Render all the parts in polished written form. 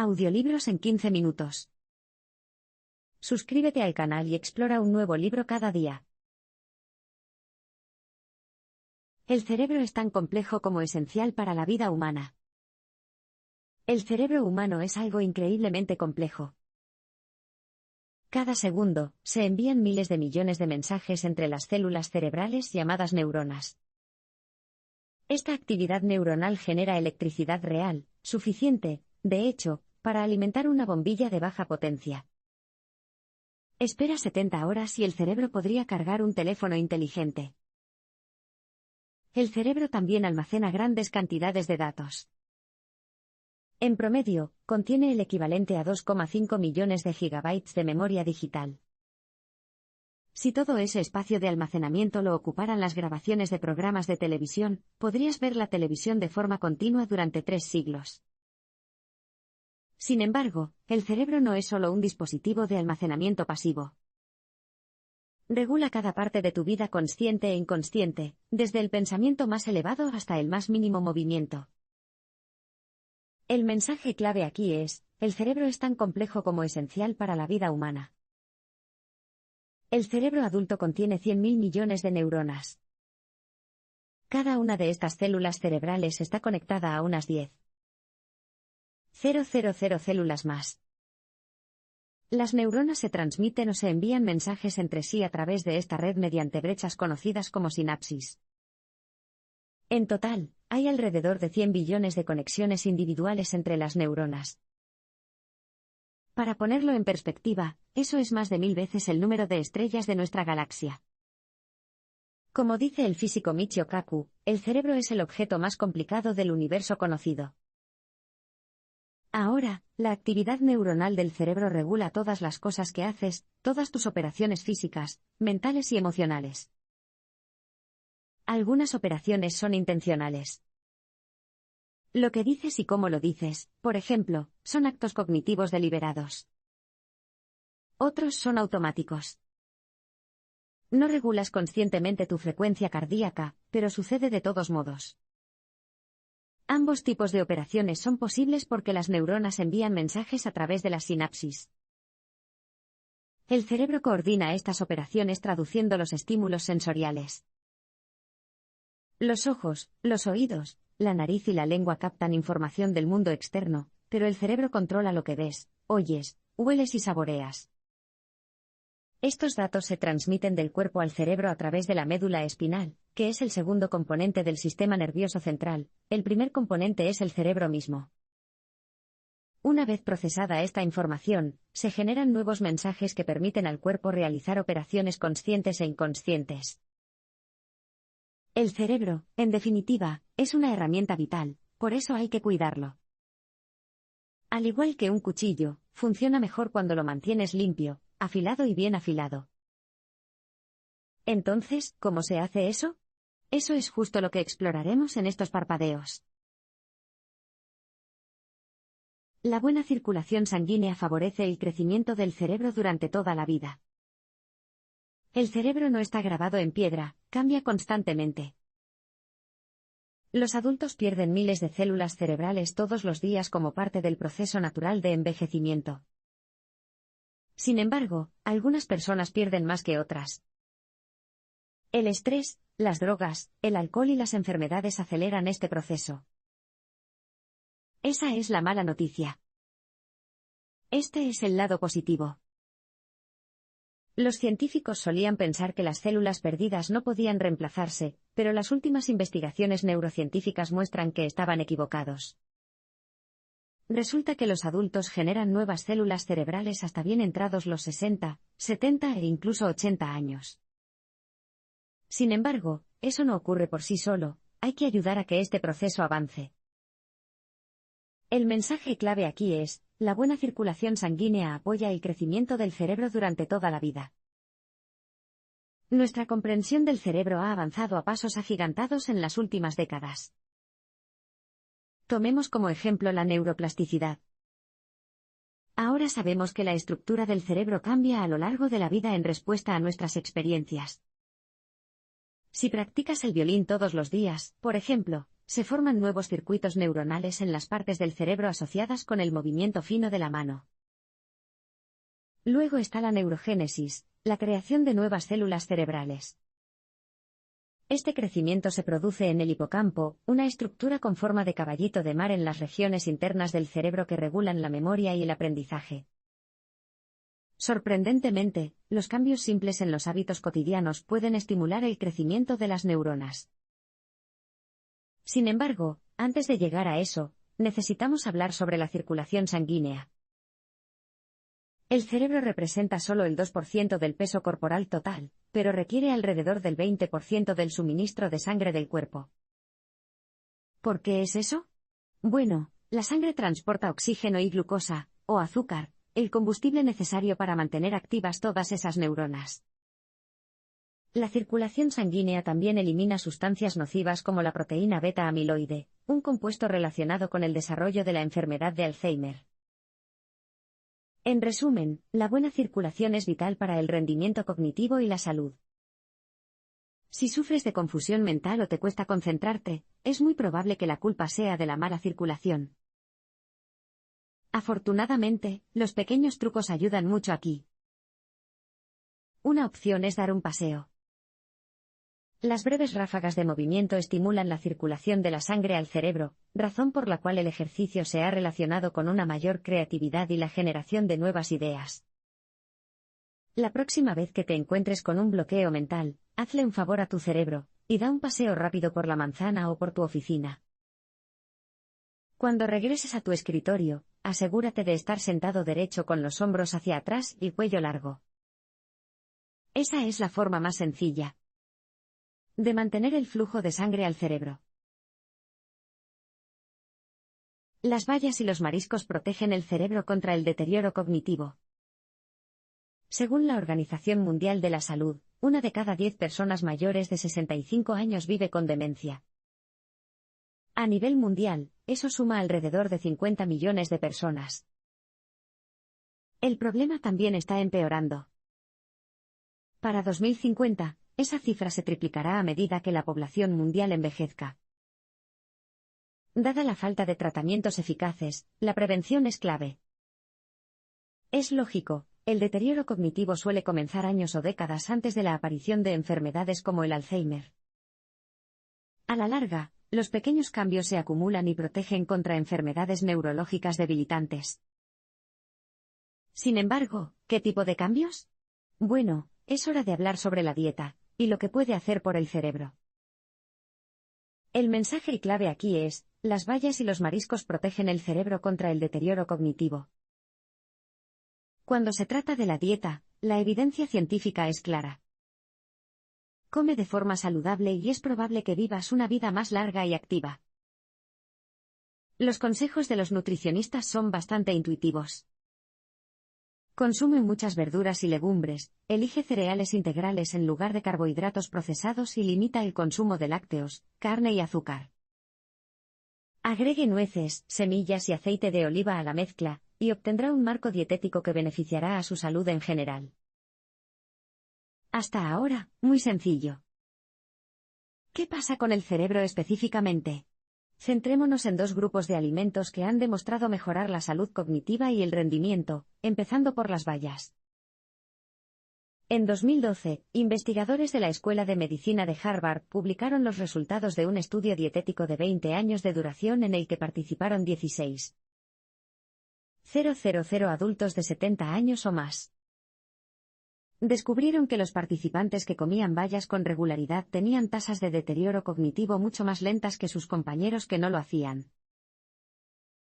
Audiolibros en 15 minutos. Suscríbete al canal y explora un nuevo libro cada día. El cerebro es tan complejo como esencial para la vida humana. El cerebro humano es algo increíblemente complejo. Cada segundo, se envían miles de millones de mensajes entre las células cerebrales llamadas neuronas. Esta actividad neuronal genera electricidad real, suficiente, de hecho, para alimentar una bombilla de baja potencia. Espera 70 horas y el cerebro podría cargar un teléfono inteligente. El cerebro también almacena grandes cantidades de datos. En promedio, contiene el equivalente a 2,5 millones de gigabytes de memoria digital. Si todo ese espacio de almacenamiento lo ocuparan las grabaciones de programas de televisión, podrías ver la televisión de forma continua durante 3 siglos. Sin embargo, el cerebro no es solo un dispositivo de almacenamiento pasivo. Regula cada parte de tu vida consciente e inconsciente, desde el pensamiento más elevado hasta el más mínimo movimiento. El mensaje clave aquí es: el cerebro es tan complejo como esencial para la vida humana. El cerebro adulto contiene 100.000 millones de neuronas. Cada una de estas células cerebrales está conectada a unas 10.000 células más. Las neuronas se transmiten o se envían mensajes entre sí a través de esta red mediante brechas conocidas como sinapsis. En total, hay alrededor de 100 billones de conexiones individuales entre las neuronas. Para ponerlo en perspectiva, eso es más de 1000 veces el número de estrellas de nuestra galaxia. Como dice el físico Michio Kaku, el cerebro es el objeto más complicado del universo conocido. Ahora, la actividad neuronal del cerebro regula todas las cosas que haces, todas tus operaciones físicas, mentales y emocionales. Algunas operaciones son intencionales. Lo que dices y cómo lo dices, por ejemplo, son actos cognitivos deliberados. Otros son automáticos. No regulas conscientemente tu frecuencia cardíaca, pero sucede de todos modos. Ambos tipos de operaciones son posibles porque las neuronas envían mensajes a través de las sinapsis. El cerebro coordina estas operaciones traduciendo los estímulos sensoriales. Los ojos, los oídos, la nariz y la lengua captan información del mundo externo, pero el cerebro controla lo que ves, oyes, hueles y saboreas. Estos datos se transmiten del cuerpo al cerebro a través de la médula espinal, que es el segundo componente del sistema nervioso central. El primer componente es el cerebro mismo. Una vez procesada esta información, se generan nuevos mensajes que permiten al cuerpo realizar operaciones conscientes e inconscientes. El cerebro, en definitiva, es una herramienta vital, por eso hay que cuidarlo. Al igual que un cuchillo, funciona mejor cuando lo mantienes limpio, afilado y bien afilado. Entonces, ¿cómo se hace eso? Eso es justo lo que exploraremos en estos parpadeos. La buena circulación sanguínea favorece el crecimiento del cerebro durante toda la vida. El cerebro no está grabado en piedra, cambia constantemente. Los adultos pierden miles de células cerebrales todos los días como parte del proceso natural de envejecimiento. Sin embargo, algunas personas pierden más que otras. El estrés, las drogas, el alcohol y las enfermedades aceleran este proceso. Esa es la mala noticia. Este es el lado positivo. Los científicos solían pensar que las células perdidas no podían reemplazarse, pero las últimas investigaciones neurocientíficas muestran que estaban equivocados. Resulta que los adultos generan nuevas células cerebrales hasta bien entrados los 60, 70 e incluso 80 años. Sin embargo, eso no ocurre por sí solo, hay que ayudar a que este proceso avance. El mensaje clave aquí es: la buena circulación sanguínea apoya el crecimiento del cerebro durante toda la vida. Nuestra comprensión del cerebro ha avanzado a pasos agigantados en las últimas décadas. Tomemos como ejemplo la neuroplasticidad. Ahora sabemos que la estructura del cerebro cambia a lo largo de la vida en respuesta a nuestras experiencias. Si practicas el violín todos los días, por ejemplo, se forman nuevos circuitos neuronales en las partes del cerebro asociadas con el movimiento fino de la mano. Luego está la neurogénesis, la creación de nuevas células cerebrales. Este crecimiento se produce en el hipocampo, una estructura con forma de caballito de mar en las regiones internas del cerebro que regulan la memoria y el aprendizaje. Sorprendentemente, los cambios simples en los hábitos cotidianos pueden estimular el crecimiento de las neuronas. Sin embargo, antes de llegar a eso, necesitamos hablar sobre la circulación sanguínea. El cerebro representa solo el 2% del peso corporal total, pero requiere alrededor del 20% del suministro de sangre del cuerpo. ¿Por qué es eso? Bueno, la sangre transporta oxígeno y glucosa, o azúcar, el combustible necesario para mantener activas todas esas neuronas. La circulación sanguínea también elimina sustancias nocivas como la proteína beta-amiloide, un compuesto relacionado con el desarrollo de la enfermedad de Alzheimer. En resumen, la buena circulación es vital para el rendimiento cognitivo y la salud. Si sufres de confusión mental o te cuesta concentrarte, es muy probable que la culpa sea de la mala circulación. Afortunadamente, los pequeños trucos ayudan mucho aquí. Una opción es dar un paseo. Las breves ráfagas de movimiento estimulan la circulación de la sangre al cerebro, razón por la cual el ejercicio se ha relacionado con una mayor creatividad y la generación de nuevas ideas. La próxima vez que te encuentres con un bloqueo mental, hazle un favor a tu cerebro, y da un paseo rápido por la manzana o por tu oficina. Cuando regreses a tu escritorio, asegúrate de estar sentado derecho con los hombros hacia atrás y cuello largo. Esa es la forma más sencilla de mantener el flujo de sangre al cerebro. Las bayas y los mariscos protegen el cerebro contra el deterioro cognitivo. Según la Organización Mundial de la Salud, 1 de cada 10 personas mayores de 65 años vive con demencia. A nivel mundial, eso suma alrededor de 50 millones de personas. El problema también está empeorando. Para 2050, esa cifra se triplicará a medida que la población mundial envejezca. Dada la falta de tratamientos eficaces, la prevención es clave. Es lógico, el deterioro cognitivo suele comenzar años o décadas antes de la aparición de enfermedades como el Alzheimer. A la larga, los pequeños cambios se acumulan y protegen contra enfermedades neurológicas debilitantes. Sin embargo, ¿qué tipo de cambios? Bueno, es hora de hablar sobre la dieta y lo que puede hacer por el cerebro. El mensaje clave aquí es, las bayas y los mariscos protegen el cerebro contra el deterioro cognitivo. Cuando se trata de la dieta, la evidencia científica es clara. Come de forma saludable y es probable que vivas una vida más larga y activa. Los consejos de los nutricionistas son bastante intuitivos. Consume muchas verduras y legumbres, elige cereales integrales en lugar de carbohidratos procesados y limita el consumo de lácteos, carne y azúcar. Agregue nueces, semillas y aceite de oliva a la mezcla, y obtendrá un marco dietético que beneficiará a su salud en general. Hasta ahora, muy sencillo. ¿Qué pasa con el cerebro específicamente? Centrémonos en 2 grupos de alimentos que han demostrado mejorar la salud cognitiva y el rendimiento, empezando por las bayas. En 2012, investigadores de la Escuela de Medicina de Harvard publicaron los resultados de un estudio dietético de 20 años de duración en el que participaron 16,000 adultos de 70 años o más. Descubrieron que los participantes que comían bayas con regularidad tenían tasas de deterioro cognitivo mucho más lentas que sus compañeros que no lo hacían.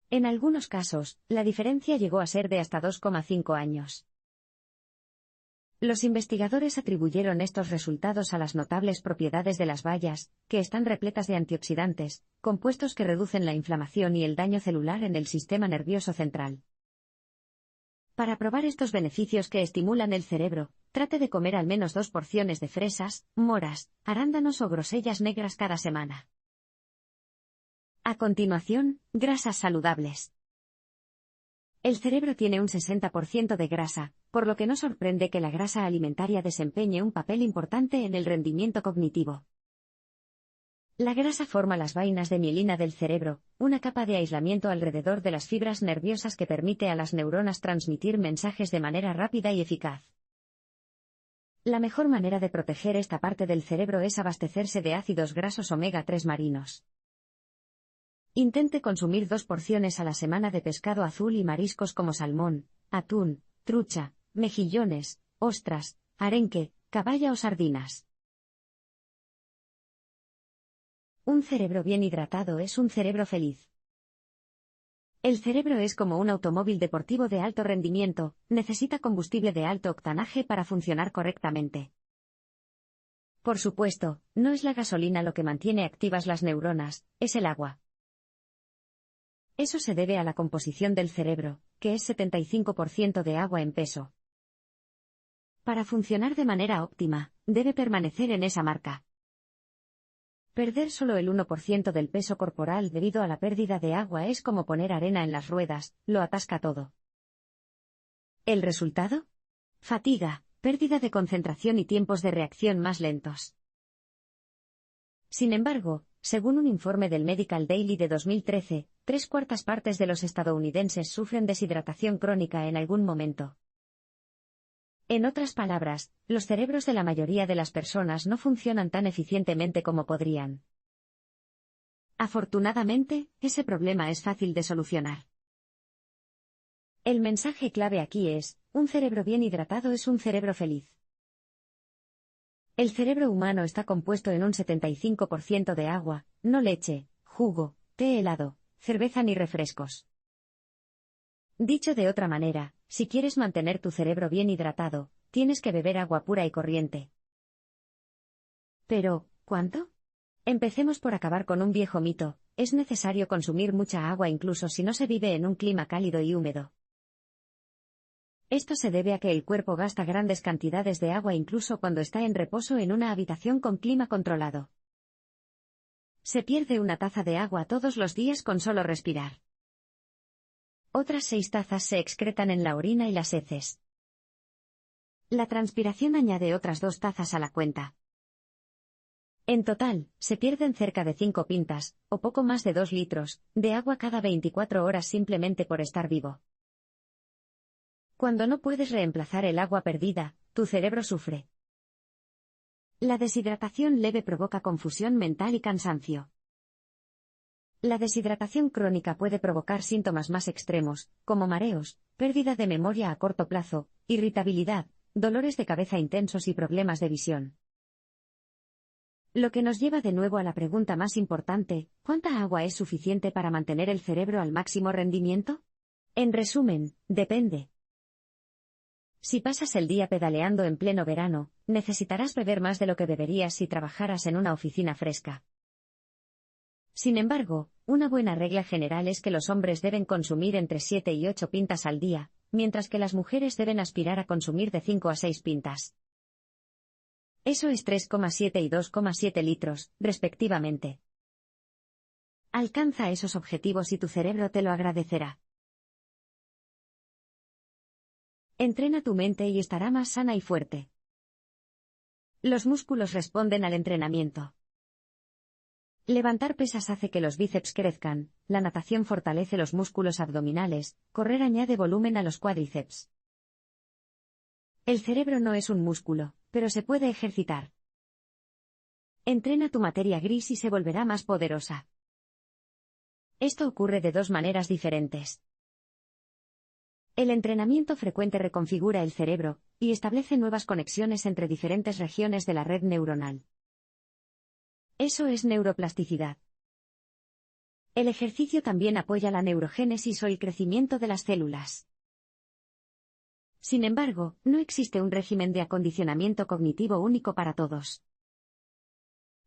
En algunos casos, la diferencia llegó a ser de hasta 2,5 años. Los investigadores atribuyeron estos resultados a las notables propiedades de las bayas, que están repletas de antioxidantes, compuestos que reducen la inflamación y el daño celular en el sistema nervioso central. Para probar estos beneficios que estimulan el cerebro, trate de comer al menos 2 porciones de fresas, moras, arándanos o grosellas negras cada semana. A continuación, grasas saludables. El cerebro tiene un 60% de grasa, por lo que no sorprende que la grasa alimentaria desempeñe un papel importante en el rendimiento cognitivo. La grasa forma las vainas de mielina del cerebro, una capa de aislamiento alrededor de las fibras nerviosas que permite a las neuronas transmitir mensajes de manera rápida y eficaz. La mejor manera de proteger esta parte del cerebro es abastecerse de ácidos grasos omega 3 marinos. Intente consumir 2 porciones a la semana de pescado azul y mariscos como salmón, atún, trucha, mejillones, ostras, arenque, caballa o sardinas. Un cerebro bien hidratado es un cerebro feliz. El cerebro es como un automóvil deportivo de alto rendimiento, necesita combustible de alto octanaje para funcionar correctamente. Por supuesto, no es la gasolina lo que mantiene activas las neuronas, es el agua. Eso se debe a la composición del cerebro, que es 75% de agua en peso. Para funcionar de manera óptima, debe permanecer en esa marca. Perder solo el 1% del peso corporal debido a la pérdida de agua es como poner arena en las ruedas, lo atasca todo. ¿El resultado? Fatiga, pérdida de concentración y tiempos de reacción más lentos. Sin embargo, según un informe del Medical Daily de 2013, 3/4 partes de los estadounidenses sufren deshidratación crónica en algún momento. En otras palabras, los cerebros de la mayoría de las personas no funcionan tan eficientemente como podrían. Afortunadamente, ese problema es fácil de solucionar. El mensaje clave aquí es, un cerebro bien hidratado es un cerebro feliz. El cerebro humano está compuesto en un 75% de agua, no leche, jugo, té helado, cerveza ni refrescos. Dicho de otra manera, si quieres mantener tu cerebro bien hidratado, tienes que beber agua pura y corriente. Pero, ¿cuánto? Empecemos por acabar con un viejo mito, es necesario consumir mucha agua incluso si no se vive en un clima cálido y húmedo. Esto se debe a que el cuerpo gasta grandes cantidades de agua incluso cuando está en reposo en una habitación con clima controlado. Se pierde una taza de agua todos los días con solo respirar. Otras 6 tazas se excretan en la orina y las heces. La transpiración añade otras 2 tazas a la cuenta. En total, se pierden cerca de 5 pintas, o poco más de 2 litros, de agua cada 24 horas simplemente por estar vivo. Cuando no puedes reemplazar el agua perdida, tu cerebro sufre. La deshidratación leve provoca confusión mental y cansancio. La deshidratación crónica puede provocar síntomas más extremos, como mareos, pérdida de memoria a corto plazo, irritabilidad, dolores de cabeza intensos y problemas de visión. Lo que nos lleva de nuevo a la pregunta más importante, ¿cuánta agua es suficiente para mantener el cerebro al máximo rendimiento? En resumen, depende. Si pasas el día pedaleando en pleno verano, necesitarás beber más de lo que beberías si trabajaras en una oficina fresca. Sin embargo, una buena regla general es que los hombres deben consumir entre 7 y 8 pintas al día, mientras que las mujeres deben aspirar a consumir de 5 a 6 pintas. Eso es 3,7 y 2,7 litros, respectivamente. Alcanza esos objetivos y tu cerebro te lo agradecerá. Entrena tu mente y estará más sana y fuerte. Los músculos responden al entrenamiento. Levantar pesas hace que los bíceps crezcan, la natación fortalece los músculos abdominales, correr añade volumen a los cuádriceps. El cerebro no es un músculo, pero se puede ejercitar. Entrena tu materia gris y se volverá más poderosa. Esto ocurre de 2 maneras diferentes. El entrenamiento frecuente reconfigura el cerebro, y establece nuevas conexiones entre diferentes regiones de la red neuronal. Eso es neuroplasticidad. El ejercicio también apoya la neurogénesis o el crecimiento de las células. Sin embargo, no existe un régimen de acondicionamiento cognitivo único para todos.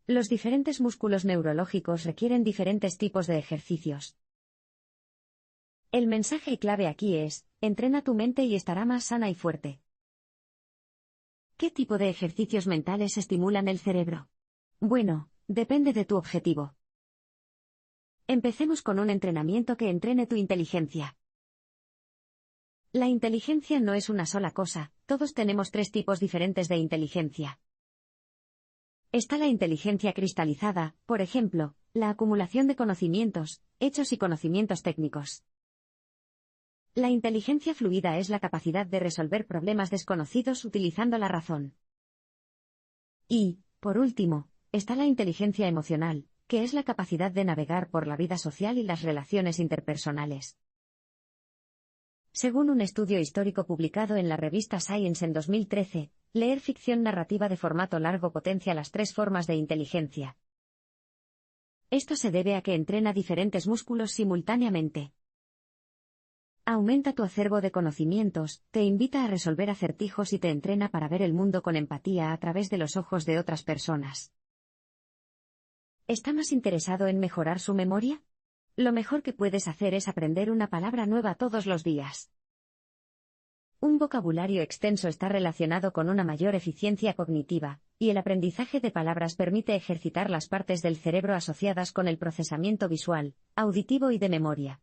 Los diferentes músculos neurológicos requieren diferentes tipos de ejercicios. El mensaje clave aquí es, entrena tu mente y estará más sana y fuerte. ¿Qué tipo de ejercicios mentales estimulan el cerebro? Bueno, depende de tu objetivo. Empecemos con un entrenamiento que entrene tu inteligencia. La inteligencia no es una sola cosa, todos tenemos 3 tipos diferentes de inteligencia. Está la inteligencia cristalizada, por ejemplo, la acumulación de conocimientos, hechos y conocimientos técnicos. La inteligencia fluida es la capacidad de resolver problemas desconocidos utilizando la razón. Y, por último, está la inteligencia emocional, que es la capacidad de navegar por la vida social y las relaciones interpersonales. Según un estudio histórico publicado en la revista Science en 2013, leer ficción narrativa de formato largo potencia las 3 formas de inteligencia. Esto se debe a que entrena diferentes músculos simultáneamente. Aumenta tu acervo de conocimientos, te invita a resolver acertijos y te entrena para ver el mundo con empatía a través de los ojos de otras personas. ¿Está más interesado en mejorar su memoria? Lo mejor que puedes hacer es aprender una palabra nueva todos los días. Un vocabulario extenso está relacionado con una mayor eficiencia cognitiva, y el aprendizaje de palabras permite ejercitar las partes del cerebro asociadas con el procesamiento visual, auditivo y de memoria.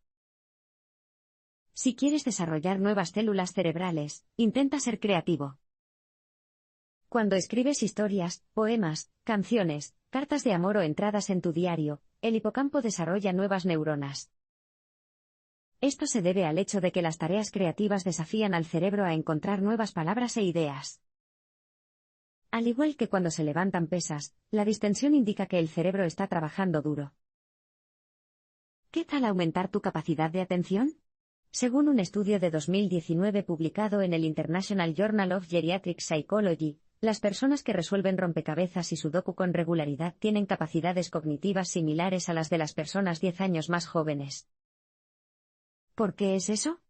Si quieres desarrollar nuevas células cerebrales, intenta ser creativo. Cuando escribes historias, poemas, canciones, cartas de amor o entradas en tu diario, el hipocampo desarrolla nuevas neuronas. Esto se debe al hecho de que las tareas creativas desafían al cerebro a encontrar nuevas palabras e ideas. Al igual que cuando se levantan pesas, la distensión indica que el cerebro está trabajando duro. ¿Qué tal aumentar tu capacidad de atención? Según un estudio de 2019 publicado en el International Journal of Geriatric Psychology, las personas que resuelven rompecabezas y sudoku con regularidad tienen capacidades cognitivas similares a las de las personas 10 años más jóvenes. ¿Por qué es eso?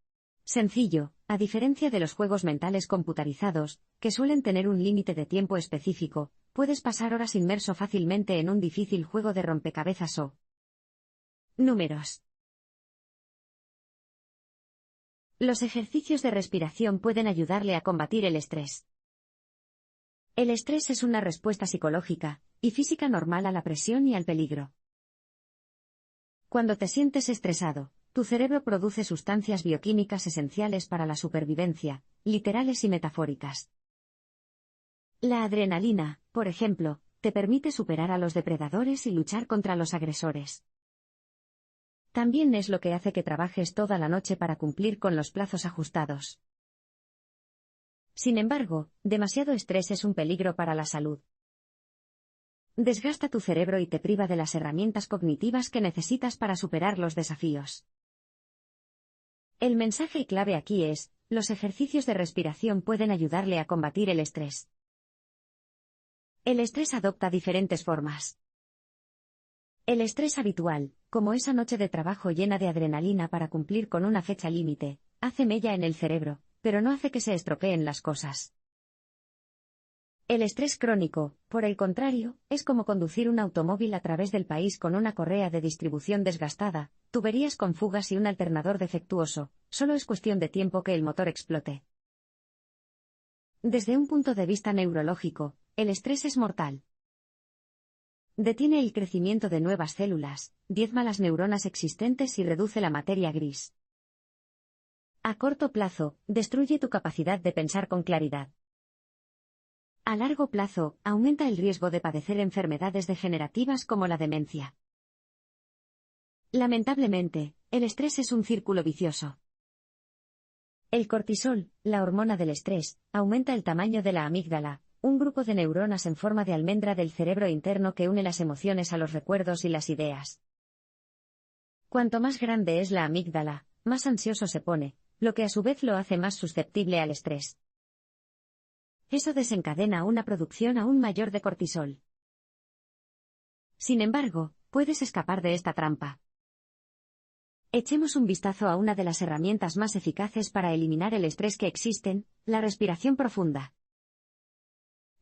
Sencillo, a diferencia de los juegos mentales computarizados, que suelen tener un límite de tiempo específico, puedes pasar horas inmerso fácilmente en un difícil juego de rompecabezas o números. Los ejercicios de respiración pueden ayudarle a combatir el estrés. El estrés es una respuesta psicológica y física normal a la presión y al peligro. Cuando te sientes estresado, tu cerebro produce sustancias bioquímicas esenciales para la supervivencia, literales y metafóricas. La adrenalina, por ejemplo, te permite superar a los depredadores y luchar contra los agresores. También es lo que hace que trabajes toda la noche para cumplir con los plazos ajustados. Sin embargo, demasiado estrés es un peligro para la salud. Desgasta tu cerebro y te priva de las herramientas cognitivas que necesitas para superar los desafíos. El mensaje clave aquí es, los ejercicios de respiración pueden ayudarle a combatir el estrés. El estrés adopta diferentes formas. El estrés habitual, como esa noche de trabajo llena de adrenalina para cumplir con una fecha límite, hace mella en el cerebro, pero no hace que se estropeen las cosas. El estrés crónico, por el contrario, es como conducir un automóvil a través del país con una correa de distribución desgastada, tuberías con fugas y un alternador defectuoso, solo es cuestión de tiempo que el motor explote. Desde un punto de vista neurológico, el estrés es mortal. Detiene el crecimiento de nuevas células, diezma las neuronas existentes y reduce la materia gris. A corto plazo, destruye tu capacidad de pensar con claridad. A largo plazo, aumenta el riesgo de padecer enfermedades degenerativas como la demencia. Lamentablemente, el estrés es un círculo vicioso. El cortisol, la hormona del estrés, aumenta el tamaño de la amígdala, un grupo de neuronas en forma de almendra del cerebro interno que une las emociones a los recuerdos y las ideas. Cuanto más grande es la amígdala, más ansioso se pone, lo que a su vez lo hace más susceptible al estrés. Eso desencadena una producción aún mayor de cortisol. Sin embargo, puedes escapar de esta trampa. Echemos un vistazo a una de las herramientas más eficaces para eliminar el estrés que existen, la respiración profunda.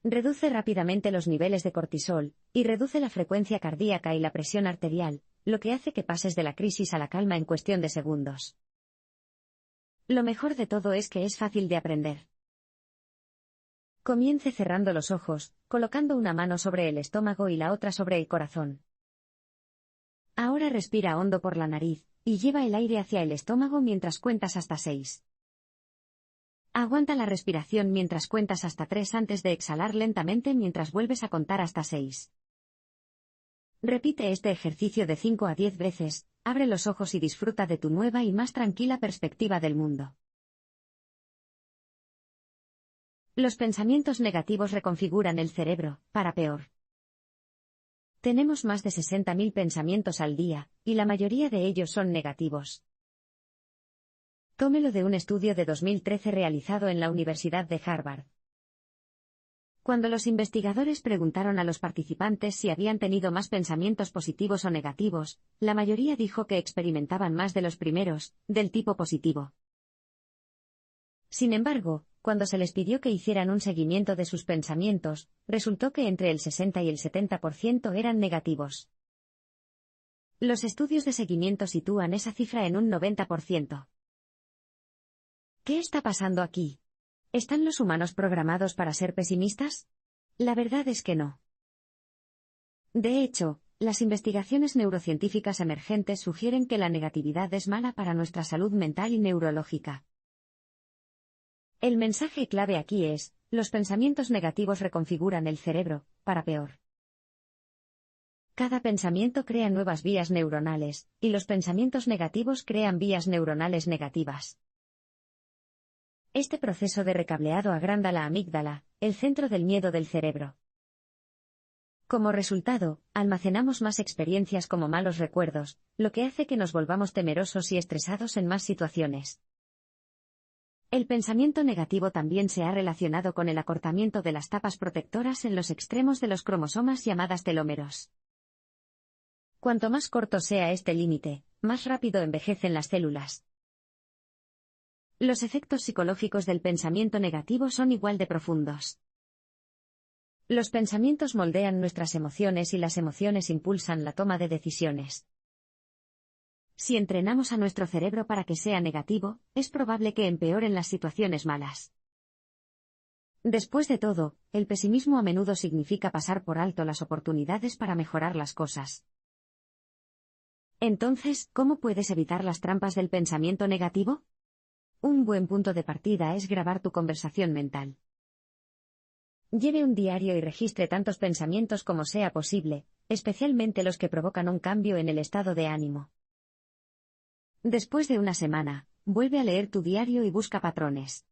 Reduce rápidamente los niveles de cortisol, y reduce la frecuencia cardíaca y la presión arterial, lo que hace que pases de la crisis a la calma en cuestión de segundos. Lo mejor de todo es que es fácil de aprender. Comience cerrando los ojos, colocando una mano sobre el estómago y la otra sobre el corazón. Ahora respira hondo por la nariz, y lleva el aire hacia el estómago mientras cuentas hasta 6. Aguanta la respiración mientras cuentas hasta 3 antes de exhalar lentamente mientras vuelves a contar hasta 6. Repite este ejercicio de 5 a 10 veces, abre los ojos y disfruta de tu nueva y más tranquila perspectiva del mundo. Los pensamientos negativos reconfiguran el cerebro, para peor. Tenemos más de 60.000 pensamientos al día, y la mayoría de ellos son negativos. Tómelo de un estudio de 2013 realizado en la Universidad de Harvard. Cuando los investigadores preguntaron a los participantes si habían tenido más pensamientos positivos o negativos, la mayoría dijo que experimentaban más de los primeros, del tipo positivo. Sin embargo, cuando se les pidió que hicieran un seguimiento de sus pensamientos, resultó que entre el 60 y el 70% eran negativos. Los estudios de seguimiento sitúan esa cifra en un 90%. ¿Qué está pasando aquí? ¿Están los humanos programados para ser pesimistas? La verdad es que no. De hecho, las investigaciones neurocientíficas emergentes sugieren que la negatividad es mala para nuestra salud mental y neurológica. El mensaje clave aquí es, los pensamientos negativos reconfiguran el cerebro, para peor. Cada pensamiento crea nuevas vías neuronales, y los pensamientos negativos crean vías neuronales negativas. Este proceso de recableado agranda la amígdala, el centro del miedo del cerebro. Como resultado, almacenamos más experiencias como malos recuerdos, lo que hace que nos volvamos temerosos y estresados en más situaciones. El pensamiento negativo también se ha relacionado con el acortamiento de las tapas protectoras en los extremos de los cromosomas llamadas telómeros. Cuanto más corto sea este límite, más rápido envejecen las células. Los efectos psicológicos del pensamiento negativo son igual de profundos. Los pensamientos moldean nuestras emociones y las emociones impulsan la toma de decisiones. Si entrenamos a nuestro cerebro para que sea negativo, es probable que empeoren las situaciones malas. Después de todo, el pesimismo a menudo significa pasar por alto las oportunidades para mejorar las cosas. Entonces, ¿cómo puedes evitar las trampas del pensamiento negativo? Un buen punto de partida es grabar tu conversación mental. Lleve un diario y registre tantos pensamientos como sea posible, especialmente los que provocan un cambio en el estado de ánimo. Después de una semana, vuelve a leer tu diario y busca patrones.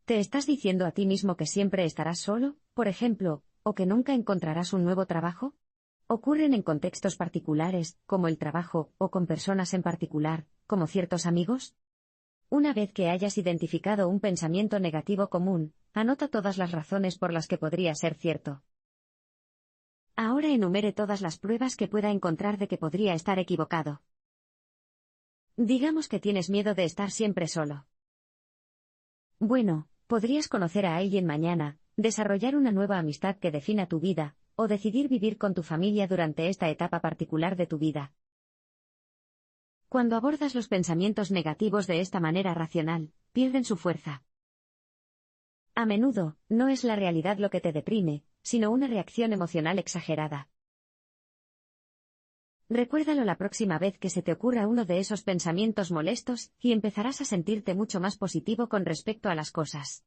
¿Te estás diciendo a ti mismo que siempre estarás solo, por ejemplo, o que nunca encontrarás un nuevo trabajo? ¿Ocurren en contextos particulares, como el trabajo, o con personas en particular, como ciertos amigos? Una vez que hayas identificado un pensamiento negativo común, anota todas las razones por las que podría ser cierto. Ahora enumere todas las pruebas que pueda encontrar de que podría estar equivocado. Digamos que tienes miedo de estar siempre solo. Bueno, podrías conocer a alguien mañana, desarrollar una nueva amistad que defina tu vida, o decidir vivir con tu familia durante esta etapa particular de tu vida. Cuando abordas los pensamientos negativos de esta manera racional, pierden su fuerza. A menudo, no es la realidad lo que te deprime, sino una reacción emocional exagerada. Recuérdalo la próxima vez que se te ocurra uno de esos pensamientos molestos, y empezarás a sentirte mucho más positivo con respecto a las cosas.